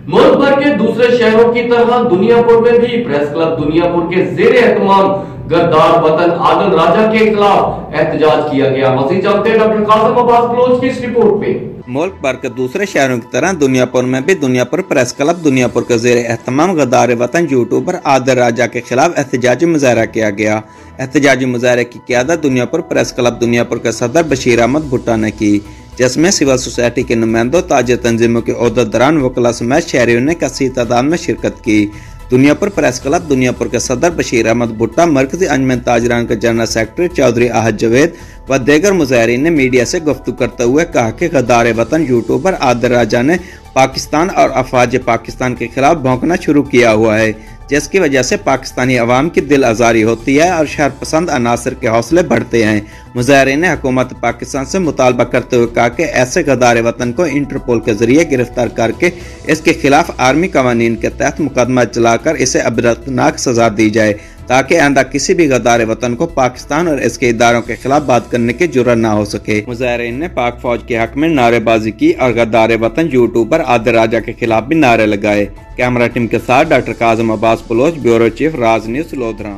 मुल्क भर के दूसरे शहरों की तरह दुनियापुर में भी प्रेस क्लब दुनियापुर के जेर एहतमाम गद्दार वतन आदिल राजा के खिलाफ एहतजाज किया गया। मज़ीद जानते हैं डॉक्टर कासिम अब्बास बलोच की इस रिपोर्ट पे। मुल्क भर के दूसरे शहरों की तरह दुनियापुर में भी दुनियापुर प्रेस क्लब दुनियापुर के ज़ेर एहतमाम गद्दार वतन यूट्यूबर आदिल राजा के खिलाफ एहतजाजी मुजाहरा किया गया। एहतजाजी मुजाहरे की क़यादत दुनियापुर प्रेस क्लब दुनियापुर के सदर बशीर अहमद भुट्टा ने की, जिसमें सिविल सोसाइटी के नुमाइंदों, ताजिर तंजीमों के ओहदेदारान, वकला समेत शहरियों ने कसीर तादाद में शिरकत की। दुनियापुर प्रेस क्लब दुनियापुर के सदर बशीर अहमद भुट्टा, मरकजी अंजमन ताजरान के जनरल सेक्रेटरी चौधरी आहद जवेद व दीगर मुजाहिरीन ने मीडिया से गुफ्तगू करते हुए कहा कि गद्दार वतन यूट्यूबर आदिल राजा ने पाकिस्तान और अफवाज पाकिस्तान के खिलाफ भौंकना शुरू किया हुआ है, जिसकी वजह से पाकिस्तानी अवाम की दिल आज़ारी होती है और शर पसंद अनासर के हौसले बढ़ते हैं। मुजाहिरीन ने हुकूमत पाकिस्तान से मुतालबा करते हुए कहा कि ऐसे गद्दार वतन को इंटरपोल के जरिए गिरफ्तार करके इसके खिलाफ आर्मी कवानीन के तहत मुकदमा चलाकर इसे अबरतनाक सजा दी जाए, ताकि आइंदा किसी भी गद्दार वतन को पाकिस्तान और इसके इदारों के खिलाफ बात करने की जुर्रत न हो सके। मुजाहिरीन ने पाक फौज के हक में नारेबाजी की और गद्दार वतन यूट्यूबर आदिल राजा के खिलाफ भी नारे लगाए। कैमरा टीम के साथ doctor Qasim Abbas Baloch, bureau chief, Raj news, lodhra.